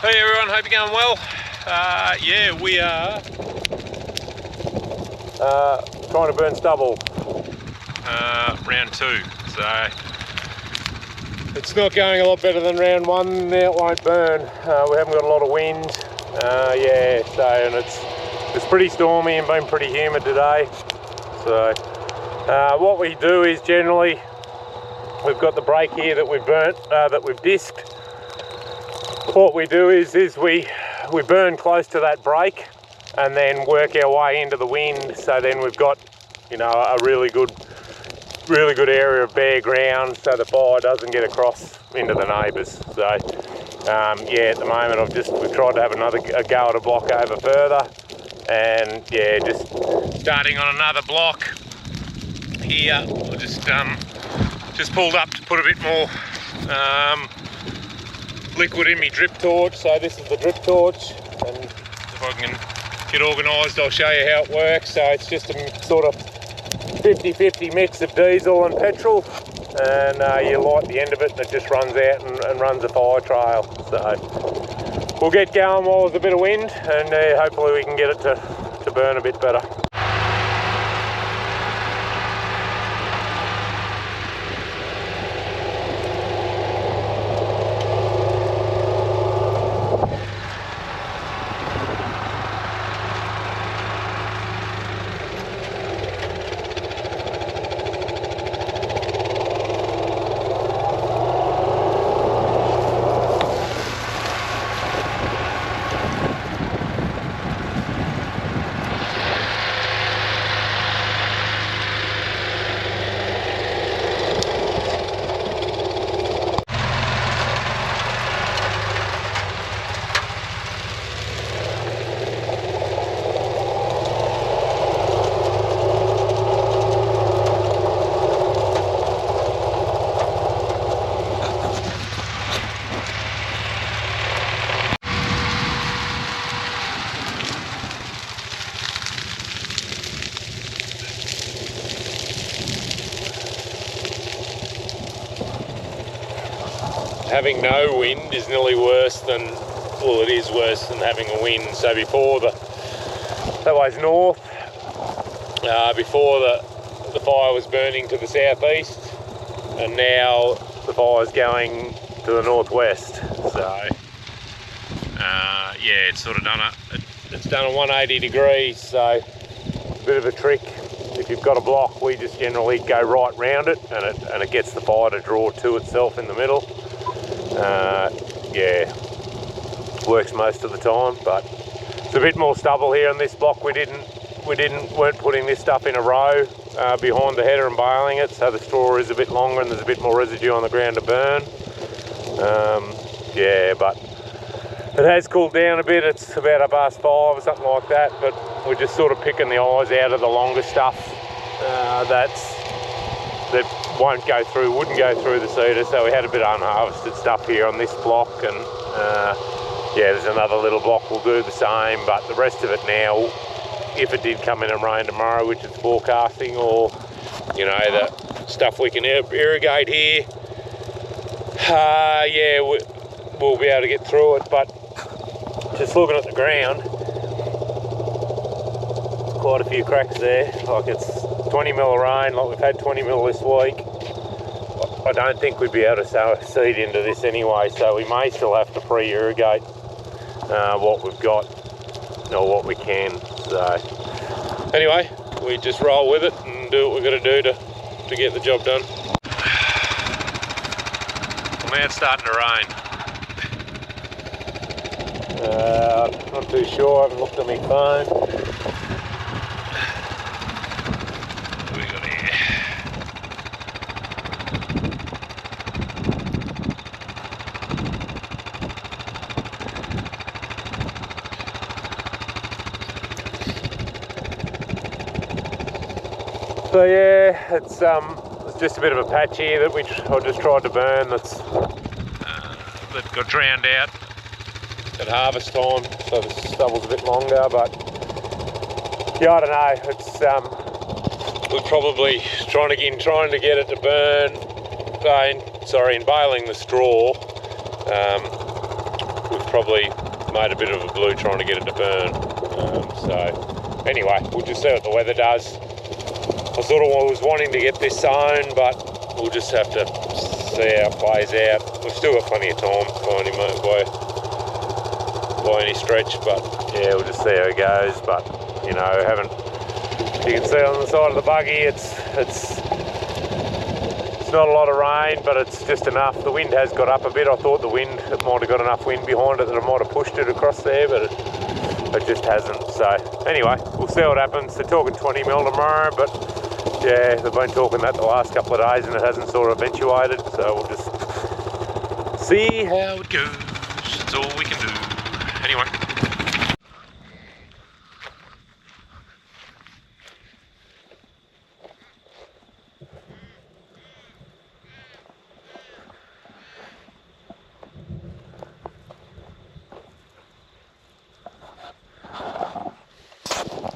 Hey everyone, hope you're going well. Yeah, we are trying to burn stubble, round 2. So it's not going a lot better than round 1. Now it won't burn. We haven't got a lot of wind. Yeah, so and it's pretty stormy and been pretty humid today. So what we do is generally we've got the break here that we've burnt, that we've disked. What we do is we burn close to that break and then work our way into the wind. So then we've got, you know, a really good area of bare ground, so the fire doesn't get across into the neighbours. So yeah, at the moment we've tried to have a go at a block over further, and yeah, just starting on another block here. I just pulled up to put a bit more liquid in my drip torch. So this is the drip torch, and if I can get organised I'll show you how it works. So it's just a sort of 50-50 mix of diesel and petrol, and you light the end of it and it just runs out and runs a fire trail. So we'll get going while there's a bit of wind, and hopefully we can get it to burn a bit better. Having no wind is nearly worse than, well, it is worse than having a wind. So before that way's north, before the fire was burning to the southeast, and now the fire's going to the northwest. So yeah, it's sort of done a 180 degrees. So it's a bit of a trick. If you've got a block, we just generally go right round it, and it gets the fire to draw to itself in the middle. Yeah, works most of the time, but it's a bit more stubble here on this block. We weren't putting this stuff in a row behind the header and baling it, so the straw is a bit longer and there's a bit more residue on the ground to burn. Yeah, but it has cooled down a bit. It's about 5:30 or something like that, but we're just sort of picking the eyes out of the longer stuff that wouldn't go through the cedar. So we had a bit of unharvested stuff here on this block, and yeah, there's another little block will do the same, but the rest of it now, if it did come in and rain tomorrow, which it's forecasting, or you know, the stuff we can irrigate here, yeah, we'll be able to get through it. But just looking at the ground, quite a few cracks there. Like, it's 20 mil of rain, like we've had 20 mil this week. I don't think we'd be able to sow seed into this anyway, so we may still have to pre-irrigate what we've got, or what we can. So anyway, we just roll with it and do what we've got to do to get the job done. Well, now it's starting to rain. Not too sure, I haven't looked at my phone. So yeah, it's just a bit of a patch here that I just tried to burn that got drowned out at harvest time, so the stubble's a bit longer. But yeah, I don't know. It's we're probably trying to get it to burn. In baling the straw, we've probably made a bit of a blue trying to get it to burn. So anyway, we'll just see what the weather does. I sort of was wanting to get this sown, but we'll just have to see how it plays out. We've still got plenty of time by any stretch, but yeah, we'll just see how it goes. But you know, you can see on the side of the buggy, it's not a lot of rain, but it's just enough. The wind has got up a bit. I thought it might have got enough wind behind it that it might have pushed it across there, but it just hasn't. So anyway, we'll see what happens. They're talking 20 mil tomorrow, but yeah, they've been talking that the last couple of days and it hasn't sort of eventuated. So we'll just see how it goes. That's all we can do. Anyway.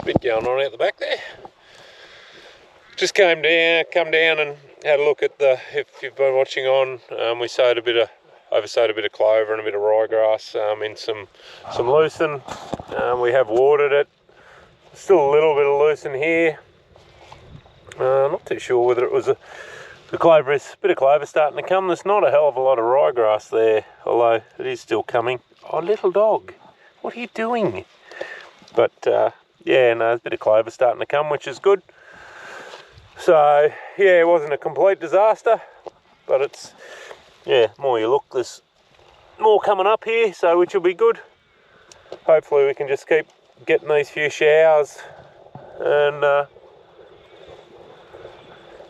Bit going on out the back there. Just come down and had a look at if you've been watching on, we oversowed a bit of clover and a bit of ryegrass in some lucerne. We have watered it. Still a little bit of lucerne here. Not too sure whether it was a bit of clover starting to come. There's not a hell of a lot of ryegrass there, although it is still coming. Oh, little dog, what are you doing? But yeah, no, there's a bit of clover starting to come, which is good. So yeah, it wasn't a complete disaster, but it's, yeah, more you look, there's more coming up here, so which will be good. Hopefully we can just keep getting these few showers, and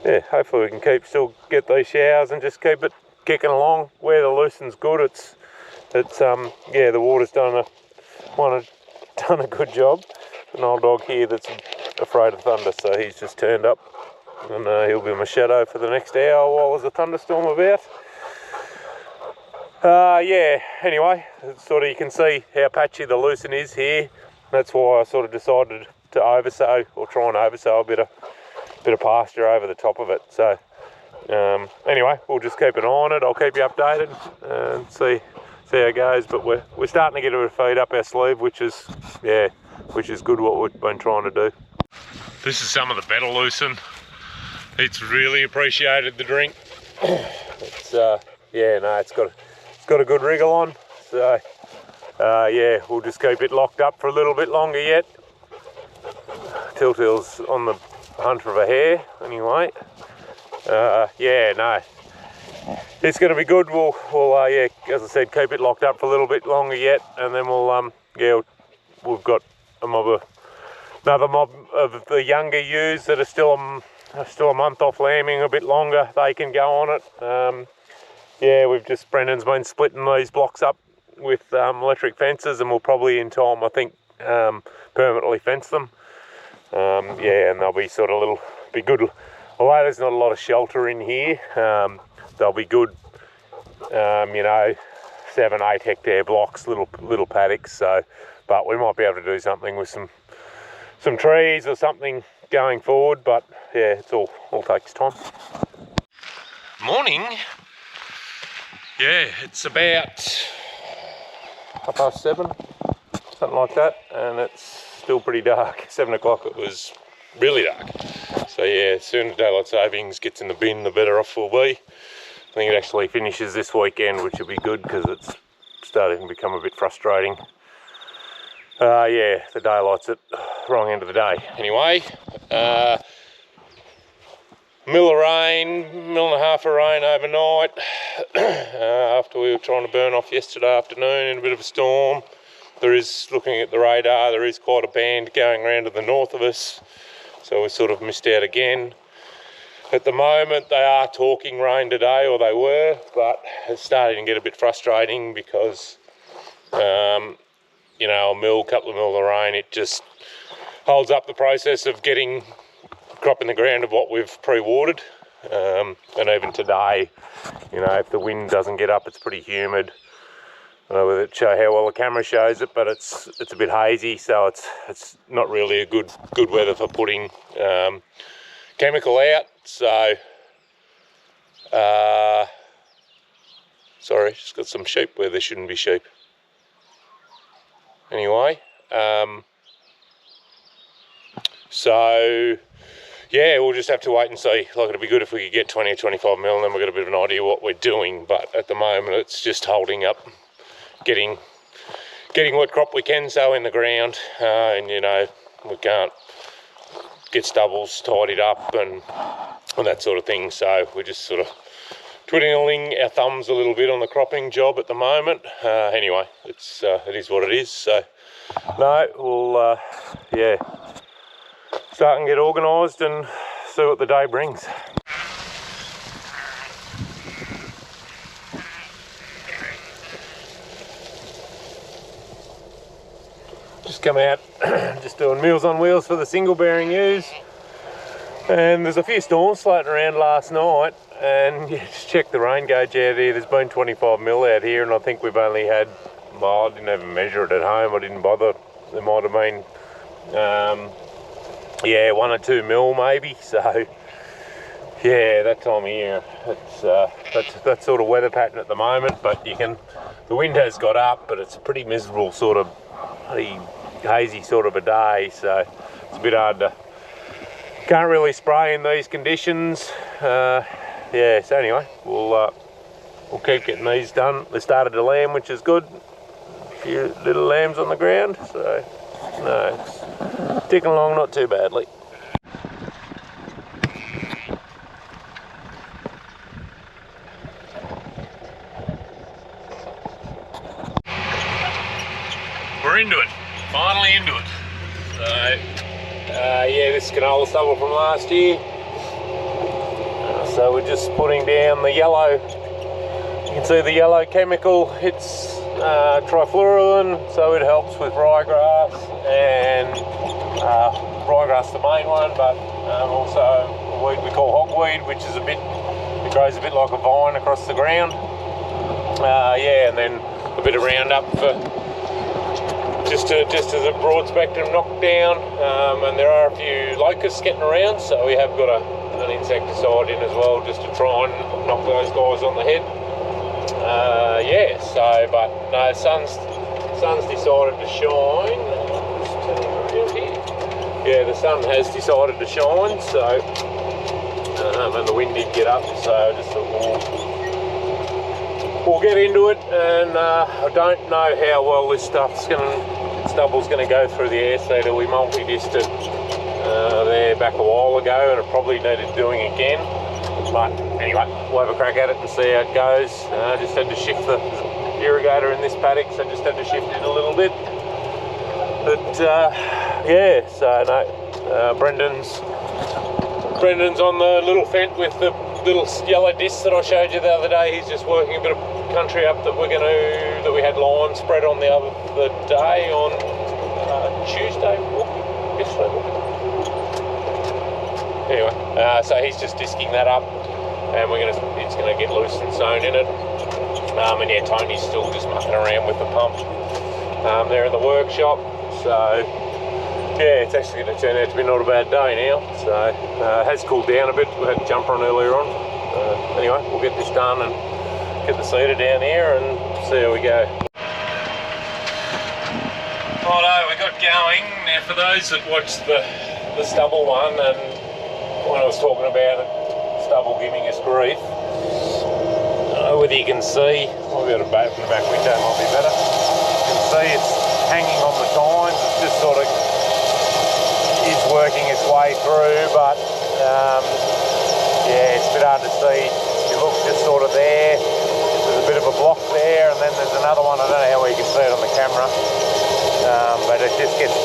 yeah, hopefully we can still get these showers and just keep it kicking along. Where the lucerne's good, it's yeah, the water's done a good job. An old dog here that's afraid of thunder, so he's just turned up, and he'll be my shadow for the next hour while there's a thunderstorm about. Yeah, anyway, sort of you can see how patchy the lucerne is here. That's why I sort of decided to oversow, or try and oversow a bit of pasture over the top of it. So anyway, we'll just keep an eye on it. I'll keep you updated and see how it goes. But we're starting to get a bit of feed up our sleeve, which is good, what we've been trying to do. This is some of the better lucerne. It's really appreciated the drink. It's yeah, no, it's got a good wriggle on. So yeah, we'll just keep it locked up for a little bit longer yet. Tiltil's on the hunt for a hare anyway. Yeah, no, it's going to be good. We'll yeah, as I said, keep it locked up for a little bit longer yet, and then we'll yeah, we've got another mob of the younger ewes that are still a month off lambing, a bit longer. They can go on it. Yeah, Brendan's been splitting these blocks up with electric fences, and we'll probably in time, I think, permanently fence them. Yeah, and they'll be be good. Although there's not a lot of shelter in here, they'll be good, you know, 7-8 hectare blocks, little paddocks. So, but we might be able to do something with some trees or something going forward. But yeah, it's all takes time. Morning. Yeah, it's about 7:30, something like that, and it's still pretty dark. 7 o'clock it was really dark. So yeah, sooner daylight savings gets in the bin, the better off we'll be. I think it actually finishes this weekend, which will be good because it's starting to become a bit frustrating. Yeah, the daylight's at the wrong end of the day. Anyway, mil and a half of rain overnight after we were trying to burn off yesterday afternoon in a bit of a storm. There is, looking at the radar, there is quite a band going around to the north of us, so we sort of missed out again. At the moment they are talking rain today, or they were, but it's starting to get a bit frustrating because you know, a couple of mil of rain, it just holds up the process of getting crop in the ground of what we've pre-watered. And even today, you know, if the wind doesn't get up, it's pretty humid. I don't know whether it show how well the camera shows it, but it's a bit hazy, so it's not really a good weather for putting chemical out. So sorry, just got some sheep where there shouldn't be sheep. anyway. So yeah, we'll just have to wait and see. Like, it'd be good if we could get 20 or 25 mil, and then we've got a bit of an idea what we're doing. But at the moment, it's just holding up, getting what crop we can sow in the ground, and you know, we can't get stubbles tidied up and that sort of thing. So we're just sort of twiddling our thumbs a little bit on the cropping job at the moment. Anyway, it is what it is. So no, we'll yeah, start and get organised and see what the day brings. Just come out, just doing Meals on Wheels for the single bearing ewes. And there's a few storms floating around last night, and yeah, just check the rain gauge out here. There's been 25 mil out here, and I think we've only had, well, I didn't even measure it at home, I didn't bother. There might have been, yeah, 1 or 2 mil maybe. So yeah, that time of year, it's that sort of weather pattern at the moment. But the wind has got up, but it's a pretty miserable sort of, pretty hazy sort of a day, so it's a bit hard to, can't really spray in these conditions. Yeah, so anyway, we'll keep getting these done. They started to lamb, which is good. A few little lambs on the ground, so no, it's ticking along not too badly. We're into it, finally into it. So yeah, this canola stubble from last year. So we're just putting down the yellow, you can see the yellow chemical, it's trifluoralin, so it helps with ryegrass, and ryegrass the main one, but also a weed we call hogweed, which is it grows a bit like a vine across the ground. Yeah, and then a bit of Roundup for just as a broad spectrum knockdown, and there are a few locusts getting around, so we have got an insecticide in as well, just to try and knock those guys on the head. Yeah, so, but no, sun's decided to shine. Just turn around here. Yeah, the sun has decided to shine, so, and the wind did get up, so I just thought we'll get into it. And I don't know how well this stubble's going to go through the air seeder. We multi-dissed it there back a while ago, and it probably needed doing again. But anyway, we'll have a crack at it and see how it goes. Just had to shift the irrigator in this paddock, so just had to shift it a little bit. But yeah, so no, Brendan's on the little fence with the little yellow discs that I showed you the other day. He's just working a bit of country up that we had lime spread on the other day on Tuesday. Yesterday. Anyway, so he's just disking that up, and it's gonna get loose and sown in it. And yeah, Tony's still just mucking around with the pump there in the workshop. So yeah, it's actually going to turn out to be not a bad day now. So it has cooled down a bit. We had a jumper on earlier on. Anyway, we'll get this done and get the seeder down here and see how we go. Righto, we got going. Now for those that watched the stubble one, and when I was talking about it, stubble giving us grief, I don't know whether you can see, I've got a boat in the back window, might be better. You can see it's hanging on the tines. It's just sort of is working its way through, but yeah, it's a bit hard to see. If you look just sort of there, there's a bit of a block there, and then there's another one. I don't know how well you can see it on the camera, but it just gets,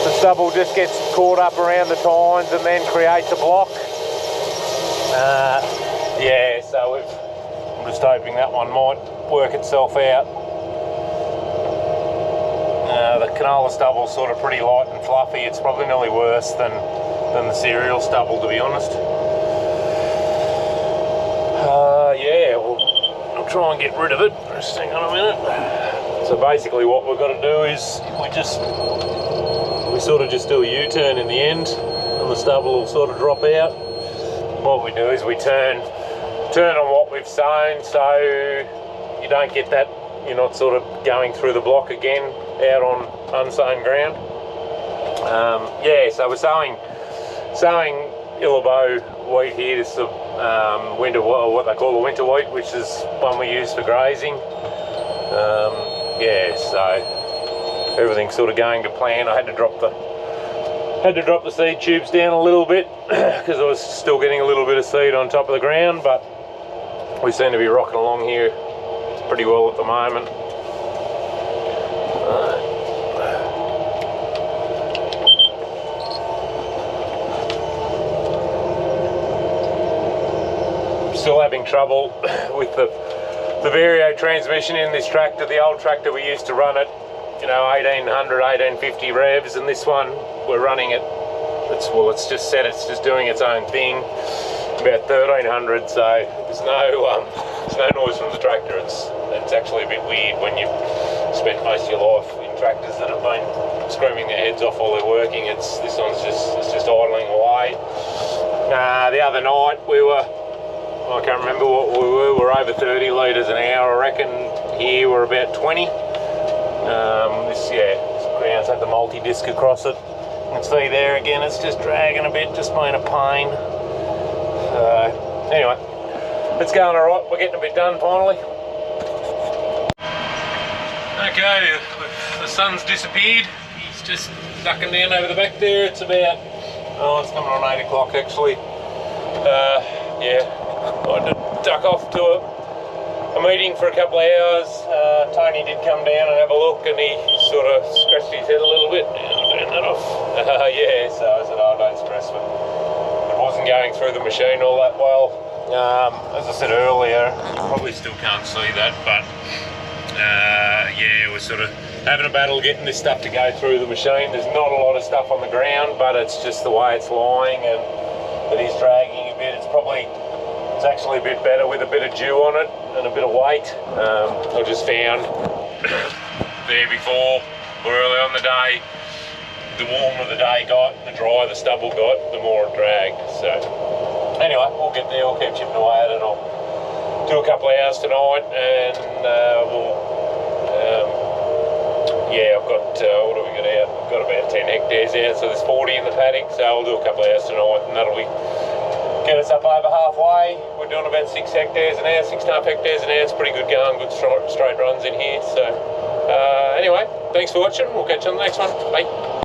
the stubble just gets caught up around the tines and then creates a block. Yeah, so I'm just hoping that one might work itself out. The canola stubble's sort of pretty light and fluffy. It's probably nearly worse than the cereal stubble, to be honest. Yeah, we'll try and get rid of it. Just hang on a minute. So basically what we've got to do is we sort of just do a U-turn in the end, and the stubble will sort of drop out. What we do is we turn on what we've sown, so you don't get that you're not sort of going through the block again out on unsown ground. Yeah, so we're sowing Illabo wheat here. This is winter, what they call the winter wheat, which is one we use for grazing. Yeah, so everything's sort of going to plan. I had to drop the seed tubes down a little bit because I was still getting a little bit of seed on top of the ground, but we seem to be rocking along here pretty well at the moment. Still having trouble with the Vario transmission in this tractor. The old tractor we used to run at, you know, 1800, 1850 revs, and this one we're running it. It's just set. It's just doing its own thing. About 1300. So there's no noise from the tractor. It's actually a bit weird when you've spent most of your life in tractors that have been screaming their heads off while they're working. This one's just idling away. The other night we were, I can't remember what we were. We're over 30 litres an hour, I reckon. Here we're about 20. This ground's had the multi-disc across it. You can see there again, it's just dragging a bit, just being a pain. Anyway, it's going all right. We're getting a bit done finally. Okay, the sun's disappeared. He's just ducking down over the back there. It's about, it's coming on 8 o'clock actually. Yeah, I had to duck off to a meeting for a couple of hours. Tony did come down and have a look, and he sort of scratched his head a little bit. Turn that off. Yeah, so I said, oh, don't stress, but it wasn't going through the machine all that well. As I said earlier, you probably still can't see that, but yeah, we're sort of having a battle getting this stuff to go through the machine. There's not a lot of stuff on the ground, but it's just the way it's lying, and it is dragging a bit. It's actually a bit better with a bit of dew on it and a bit of weight. I just found there before, or early on the day, the warmer the day got, the drier the stubble got, the more it dragged. So anyway, we'll get there, we'll keep chipping away at it. I'll do a couple of hours tonight, and yeah, I've got, what have we got out? I've got about 10 hectares out, so there's 40 in the paddock, so I'll do a couple of hours tonight, and that'll get us up over halfway. We're doing about 6 hectares an hour, 6.5 hectares an hour. It's pretty good going, good straight runs in here. So anyway, thanks for watching. We'll catch you on the next one. Bye.